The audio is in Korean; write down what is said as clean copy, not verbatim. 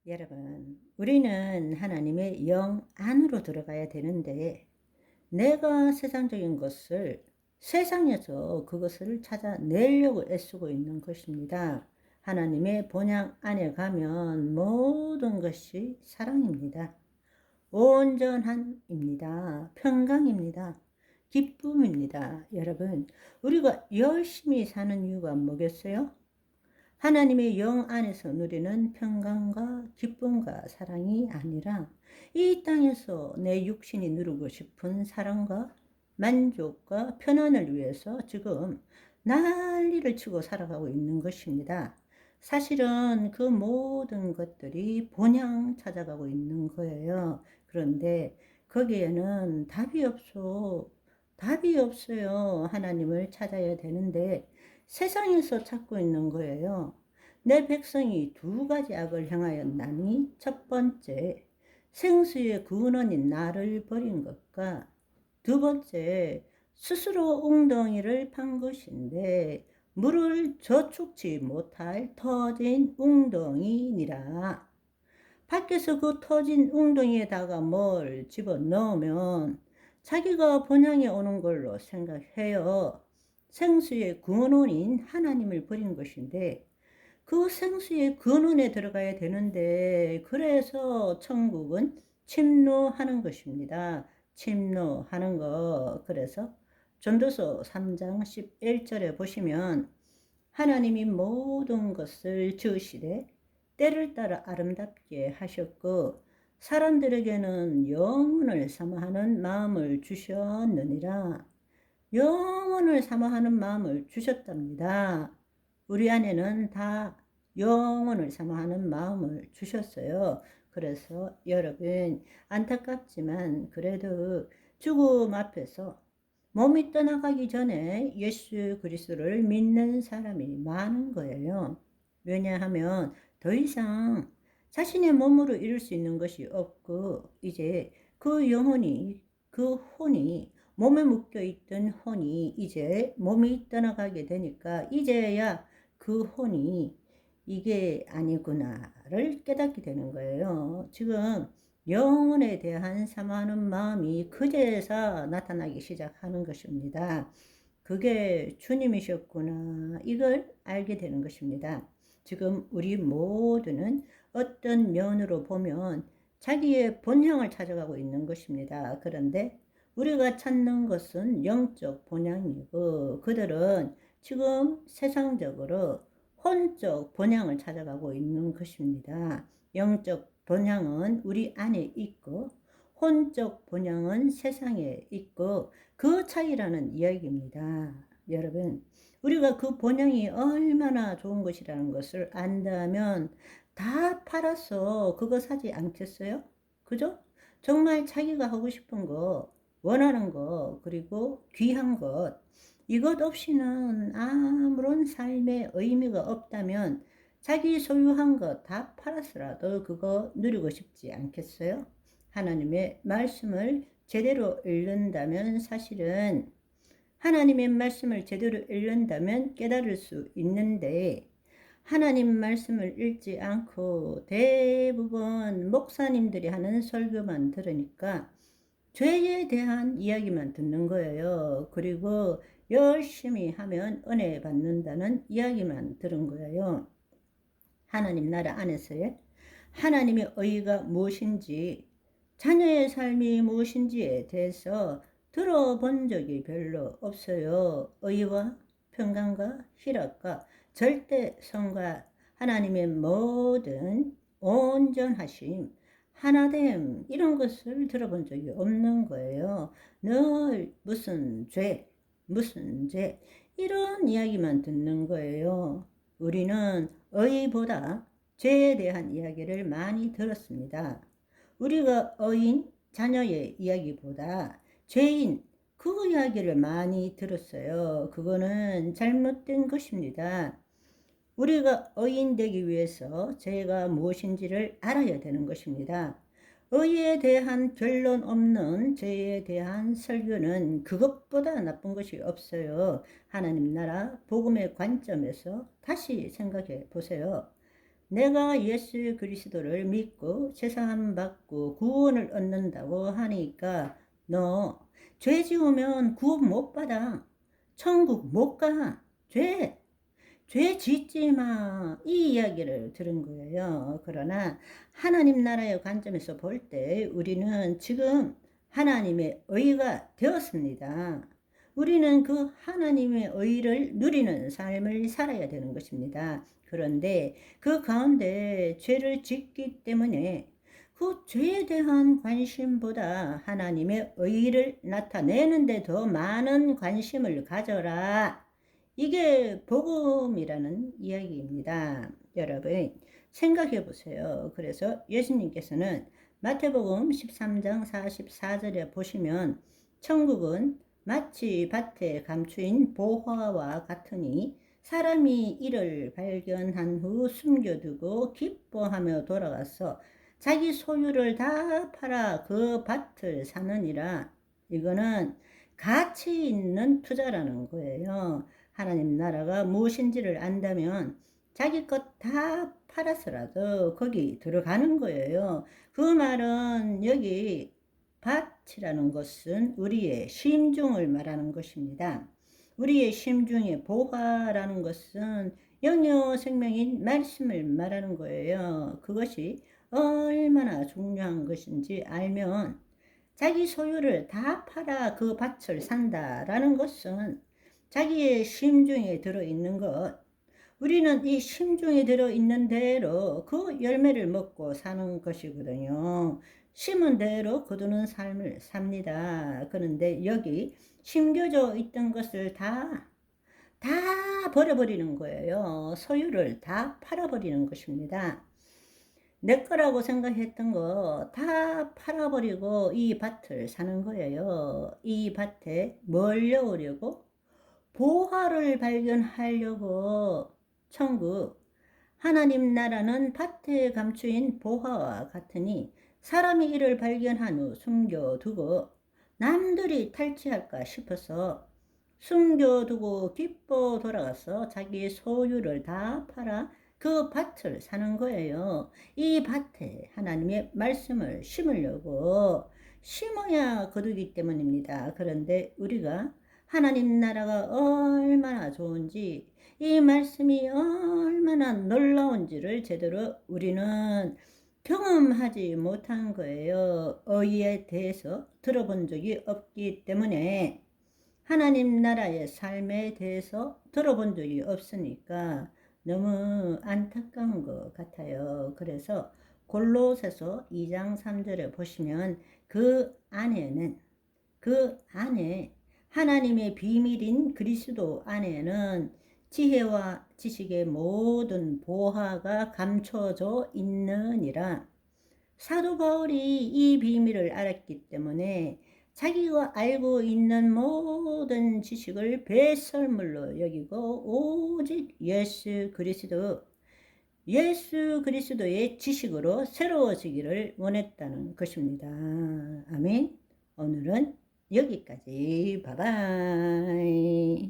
여러분, 우리는 하나님의 영 안으로 들어가야 되는데, 내가 세상적인 것을 세상에서 그것을 찾아내려고 애쓰고 있는 것입니다. 하나님의 본향 안에 가면 모든 것이 사랑입니다. 온전함입니다. 평강입니다. 기쁨입니다. 여러분, 우리가 열심히 사는 이유가 뭐겠어요? 하나님의 영 안에서 누리는 평강과 기쁨과 사랑이 아니라 이 땅에서 내 육신이 누리고 싶은 사랑과 만족과 편안을 위해서 지금 난리를 치고 살아가고 있는 것입니다. 사실은 그 모든 것들이 본향 찾아가고 있는 거예요. 그런데 거기에는 답이 없어요. 하나님을 찾아야 되는데 세상에서 찾고 있는 거예요. 내 백성이 두 가지 악을 행하였나니, 첫 번째, 생수의 근원인 나를 버린 것과 두 번째, 스스로 웅덩이를 판 것인데 물을 저축치 못할 터진 웅덩이니라. 밖에서 그 터진 웅덩이에다가 뭘 집어넣으면 자기가 본향에 오는 걸로 생각해요. 생수의 근원인 하나님을 버린 것인데 그 생수의 근원에 들어가야 되는데, 그래서 천국은 침노하는 것입니다. 침노하는 거. 그래서 전도서 3장 11절에 보시면 하나님이 모든 것을 지으시되 때를 따라 아름답게 하셨고 사람들에게는 영혼을 사모하는 마음을 주셨느니라. 영혼을 사모하는 마음을 주셨답니다. 우리 안에는 다 영혼을 사모하는 마음을 주셨어요. 그래서 여러분, 안타깝지만 그래도 죽음 앞에서 몸이 떠나가기 전에 예수 그리스도를 믿는 사람이 많은 거예요. 왜냐하면 더 이상 자신의 몸으로 이룰 수 있는 것이 없고 이제 그 영혼이, 그 혼이, 몸에 묶여있던 혼이 이제 몸이 떠나가게 되니까 이제야 그 혼이 이게 아니구나를 깨닫게 되는 거예요. 지금 영혼에 대한 사모하는 마음이 그제서 나타나기 시작하는 것입니다. 그게 주님이셨구나, 이걸 알게 되는 것입니다. 지금 우리 모두는 어떤 면으로 보면 자기의 본향을 찾아가고 있는 것입니다. 그런데 우리가 찾는 것은 영적 본향이고 그들은 지금 세상적으로 혼적 본향을 찾아가고 있는 것입니다. 영적 본향은 우리 안에 있고 혼적 본향은 세상에 있고 그 차이라는 이야기입니다. 여러분, 우리가 그 본향이 얼마나 좋은 것이라는 것을 안다면 다 팔아서 그거 사지 않겠어요? 그죠? 정말 자기가 하고 싶은 거, 원하는 것, 그리고 귀한 것, 이것 없이는 아무런 삶의 의미가 없다면 자기 소유한 것 다 팔았으라도 그거 누리고 싶지 않겠어요? 하나님의 말씀을 제대로 읽는다면 사실은 하나님의 말씀을 제대로 읽는다면 깨달을 수 있는데 하나님 말씀을 읽지 않고 대부분 목사님들이 하는 설교만 들으니까 죄에 대한 이야기만 듣는 거예요. 그리고 열심히 하면 은혜 받는다는 이야기만 들은 거예요. 하나님 나라 안에서의 하나님의 의의가 무엇인지, 자녀의 삶이 무엇인지에 대해서 들어본 적이 별로 없어요. 의와 평강과 희락과 절대성과 하나님의 모든 온전하심, 하나됨, 이런 것을 들어본 적이 없는 거예요. 늘 무슨 죄, 이런 이야기만 듣는 거예요. 우리는 의보다 죄에 대한 이야기를 많이 들었습니다. 우리가 의인, 자녀의 이야기보다 죄인, 그 이야기를 많이 들었어요. 그거는 잘못된 것입니다. 우리가 의인 되기 위해서 죄가 무엇인지를 알아야 되는 것입니다. 의에 대한 결론 없는 죄에 대한 설교는 그것보다 나쁜 것이 없어요. 하나님 나라 복음의 관점에서 다시 생각해 보세요. 내가 예수 그리스도를 믿고 제사함 받고 구원을 얻는다고 하니까 너 죄 지으면 구원 못 받아. 천국 못 가. 죄 짓지 마. 이 이야기를 들은 거예요. 그러나 하나님 나라의 관점에서 볼 때 우리는 지금 하나님의 의가 되었습니다. 우리는 그 하나님의 의를 누리는 삶을 살아야 되는 것입니다. 그런데 그 가운데 죄를 짓기 때문에 그 죄에 대한 관심보다 하나님의 의를 나타내는 데 더 많은 관심을 가져라. 이게 복음이라는 이야기입니다. 여러분 생각해 보세요. 그래서 예수님께서는 마태복음 13장 44절에 보시면 천국은 마치 밭에 감추인 보화와 같으니 사람이 이를 발견한 후 숨겨두고 기뻐하며 돌아가서 자기 소유를 다 팔아 그 밭을 사느니라. 이거는 가치 있는 투자라는 거예요. 하나님 나라가 무엇인지를 안다면 자기 것 다 팔아서라도 거기 들어가는 거예요. 그 말은 여기 밭이라는 것은 우리의 심중을 말하는 것입니다. 우리의 심중의 보화라는 것은 영요 생명인 말씀을 말하는 거예요. 그것이 얼마나 중요한 것인지 알면 자기 소유를 다 팔아 그 밭을 산다라는 것은 자기의 심중에 들어있는 것, 우리는 이 심중에 들어있는 대로 그 열매를 먹고 사는 것이거든요. 심은 대로 거두는 삶을 삽니다. 그런데 여기 심겨져 있던 것을 다 버려버리는 거예요. 소유를 다 팔아버리는 것입니다. 내 거라고 생각했던 거 다 팔아버리고 이 밭을 사는 거예요. 이 밭에 멀려오려고 보화를 발견하려고 천국 하나님 나라는 밭에 감추인 보화와 같으니 사람이 이를 발견한 후 숨겨두고 남들이 탈취할까 싶어서 숨겨두고 기뻐 돌아가서 자기 소유를 다 팔아 그 밭을 사는 거예요. 이 밭에 하나님의 말씀을 심으려고 심어야 거두기 때문입니다. 그런데 우리가 하나님 나라가 얼마나 좋은지, 이 말씀이 얼마나 놀라운지를 제대로 우리는 경험하지 못한 거예요. 의에 대해서 들어본 적이 없기 때문에 하나님 나라의 삶에 대해서 들어본 적이 없으니까 너무 안타까운 것 같아요. 그래서 골로새서 2장 3절에 보시면 그 안에 하나님의 비밀인 그리스도 안에는 지혜와 지식의 모든 보화가 감춰져 있느니라. 사도 바울이 이 비밀을 알았기 때문에 자기가 알고 있는 모든 지식을 배설물로 여기고 오직 예수 그리스도의 지식으로 새로워지기를 원했다는 것입니다. 아멘. 오늘은 여기까지. 바이바이.